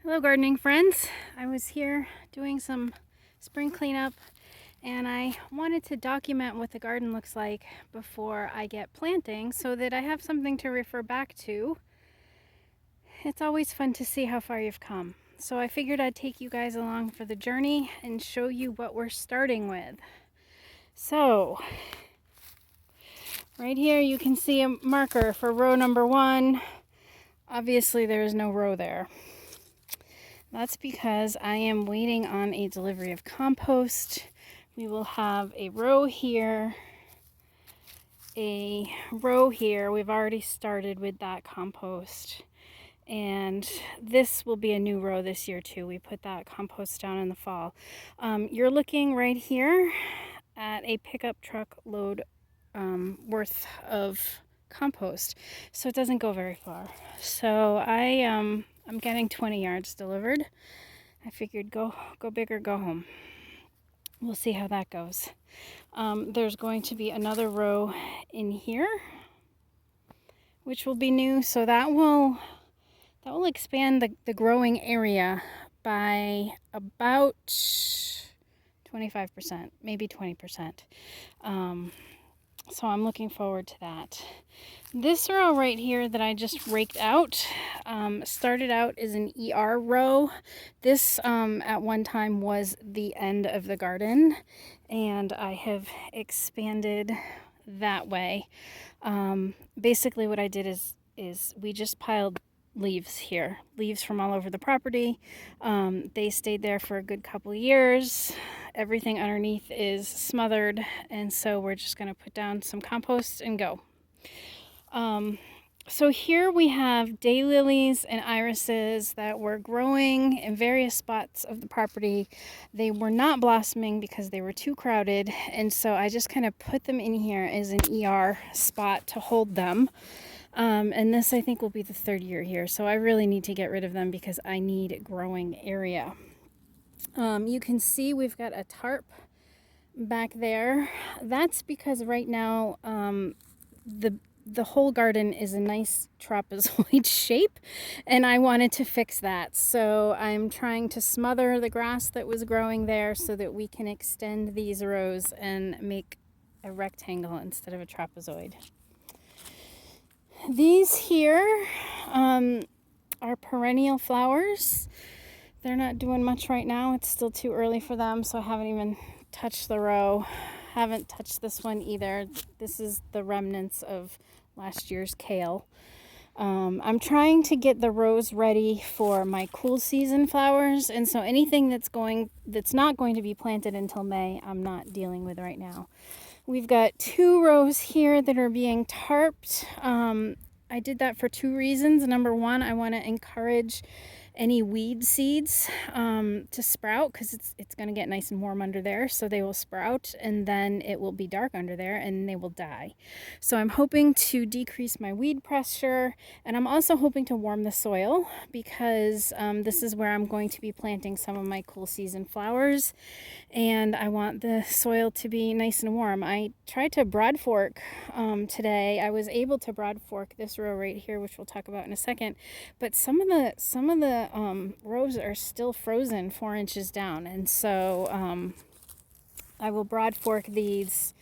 Hello gardening friends. I was here doing some spring cleanup and I wanted to document what the garden looks like before I get planting so that I have something to refer back to. It's always fun to see how far you've come. So I figured I'd take you guys along for the journey and show you what we're starting with. So right here you can see a marker for row number 1. Obviously there is no row there. That's because I am waiting on a delivery of compost. We will have a row here, a row here. We've already started with that compost. And this will be a new row this year too. We put that compost down in the fall. You're looking right here at a pickup truck load worth of compost. So it doesn't go very far. So I'm getting 20 yards delivered. I figured go big or go home. We'll see how that goes. There's going to be another row in here, which will be new. So that will expand the growing area by about 25%, maybe 20%. So I'm looking forward to that. This row right here that I just raked out started out as an ER row. This at one time was the end of the garden, and I have expanded that way. Basically what I did is we just piled leaves here, leaves from all over the property. They stayed there for a good couple of years. Everything underneath is smothered, and so we're just going to put down some compost and go. So here we have daylilies and irises that were growing in various spots of the property. They were not blossoming because they were too crowded, and so I just kind of put them in here as an ER spot to hold them. And this I think will be the 3rd year here, so I really need to get rid of them because I need growing area. You can see we've got a tarp back there. That's because right now the whole garden is a nice trapezoid shape, and I wanted to fix that. So I'm trying to smother the grass that was growing there so that we can extend these rows and make a rectangle instead of a trapezoid. These here are perennial flowers. They're not doing much right now. It's still too early for them, so I haven't even touched the row. Haven't touched this one either. This is the remnants of last year's kale. I'm trying to get the rows ready for my cool season flowers, and so anything that's not going to be planted until May, I'm not dealing with right now. We've got 2 rows here that are being tarped. I did that for 2 reasons. Number 1, I want to encourage any weed seeds to sprout because it's going to get nice and warm under there, so they will sprout, and then it will be dark under there and they will die. So I'm hoping to decrease my weed pressure, and I'm also hoping to warm the soil because this is where I'm going to be planting some of my cool season flowers, and I want the soil to be nice and warm. I tried to broad fork today. I was able to broad fork this row right here, which we'll talk about in a second, but some of the rows are still frozen 4 inches down, and so I will broad fork these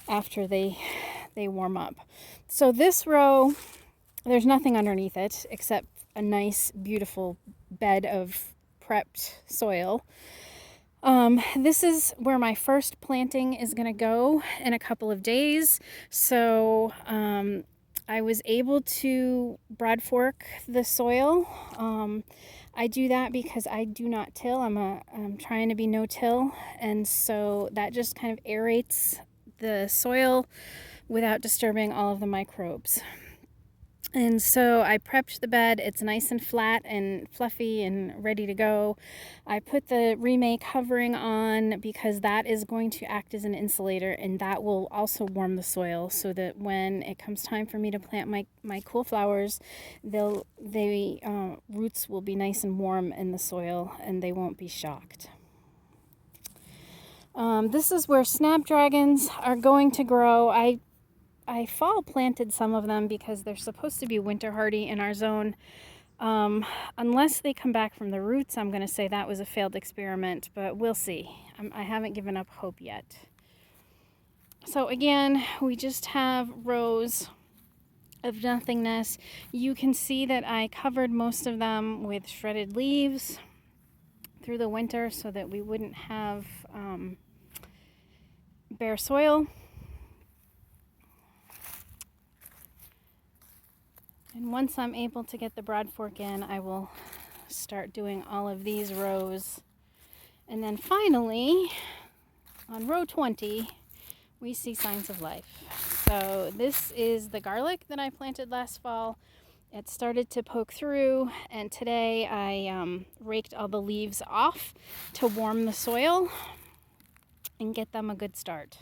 after they warm up. So this row, there's nothing underneath it except a nice beautiful bed of prepped soil. This is where my first planting is going to go in a couple of days. So I was able to broad fork the soil. I do that because I do not till. I'm trying to be no-till, and so that just kind of aerates the soil without disturbing all of the microbes. And so I prepped the bed. It's nice and flat and fluffy and ready to go. I put the remake covering on because that is going to act as an insulator, and that will also warm the soil so that when it comes time for me to plant my cool flowers, roots will be nice and warm in the soil and they won't be shocked. This is where snapdragons are going to grow. I fall planted some of them because they're supposed to be winter hardy in our zone. Unless they come back from the roots, I'm going to say that was a failed experiment, but we'll see. I haven't given up hope yet. So again, we just have rows of nothingness. You can see that I covered most of them with shredded leaves through the winter so that we wouldn't have bare soil. And once I'm able to get the broad fork in, I will start doing all of these rows. And then finally, on row 20, we see signs of life. So this is the garlic that I planted last fall. It started to poke through, and today I raked all the leaves off to warm the soil and get them a good start.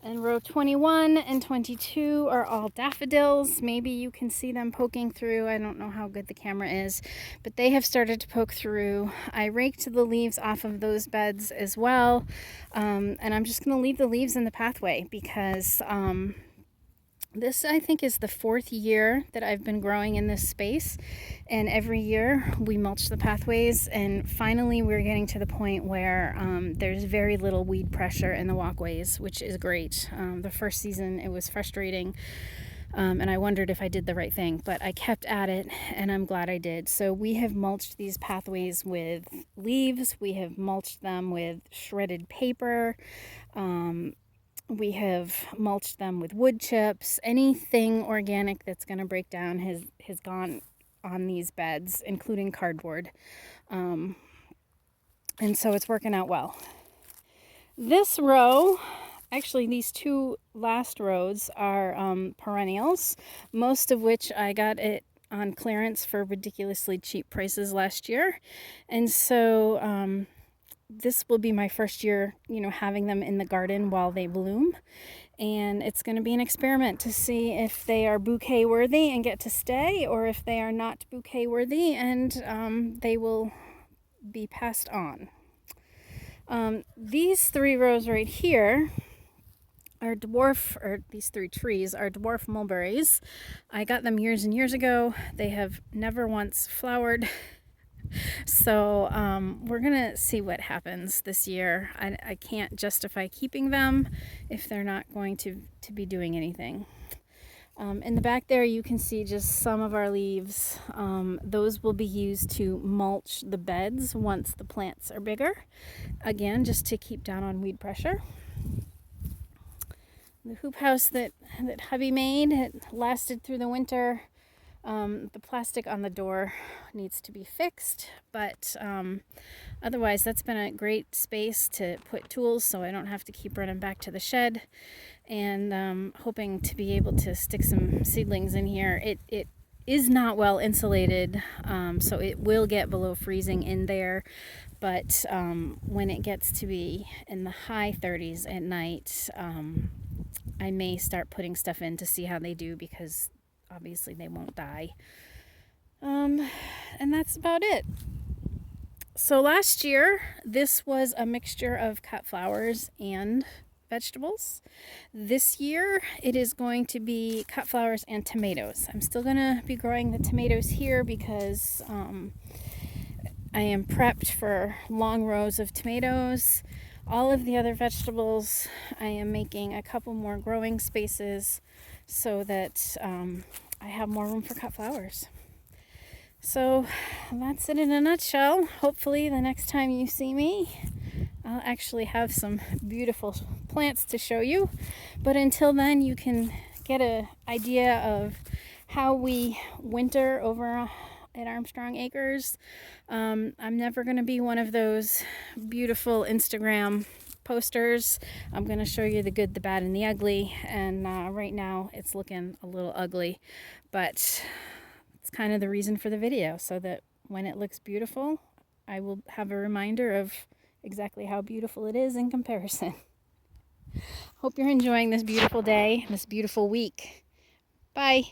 And row 21 and 22 are all daffodils. Maybe you can see them poking through. I don't know how good the camera is, but they have started to poke through. I raked the leaves off of those beds as well. And I'm just going to leave the leaves in the pathway because this, I think, is the 4th year that I've been growing in this space, and every year we mulch the pathways, and finally we're getting to the point where there's very little weed pressure in the walkways, which is great. The first season it was frustrating, and I wondered if I did the right thing, but I kept at it, and I'm glad I did. So we have mulched these pathways with leaves, we have mulched them with shredded paper, we have mulched them with wood chips. Anything organic that's going to break down has gone on these beds, including cardboard. And so it's working out well. This row, actually these 2 last rows are perennials, most of which I got it on clearance for ridiculously cheap prices last year. And so this will be my first year, having them in the garden while they bloom. And it's going to be an experiment to see if they are bouquet worthy and get to stay, or if they are not bouquet worthy and they will be passed on. These 3 rows right here are these 3 trees are dwarf mulberries. I got them years and years ago. They have never once flowered. So we're gonna see what happens this year. I can't justify keeping them if they're not going to be doing anything. In the back there you can see just some of our leaves. Those will be used to mulch the beds once the plants are bigger. Again, just to keep down on weed pressure. The hoop house that hubby made, it lasted through the winter. The plastic on the door needs to be fixed, but otherwise that's been a great space to put tools so I don't have to keep running back to the shed, and hoping to be able to stick some seedlings in here. It is not well insulated, so it will get below freezing in there, but when it gets to be in the high 30s at night, I may start putting stuff in to see how they do, because obviously they won't die. And that's about it. So last year, this was a mixture of cut flowers and vegetables. This year, it is going to be cut flowers and tomatoes. I'm still going to be growing the tomatoes here because I am prepped for long rows of tomatoes. All of the other vegetables, I am making a couple more growing spaces so that I have more room for cut flowers. So that's it in a nutshell. Hopefully the next time you see me, I'll actually have some beautiful plants to show you. But until then, you can get an idea of how we winter over at Armstrong Acres. I'm never going to be one of those beautiful Instagram posters. I'm going to show you the good, the bad, and the ugly, and right now it's looking a little ugly, but it's kind of the reason for the video, so that when it looks beautiful, I will have a reminder of exactly how beautiful it is in comparison. Hope you're enjoying this beautiful day, this beautiful week. Bye.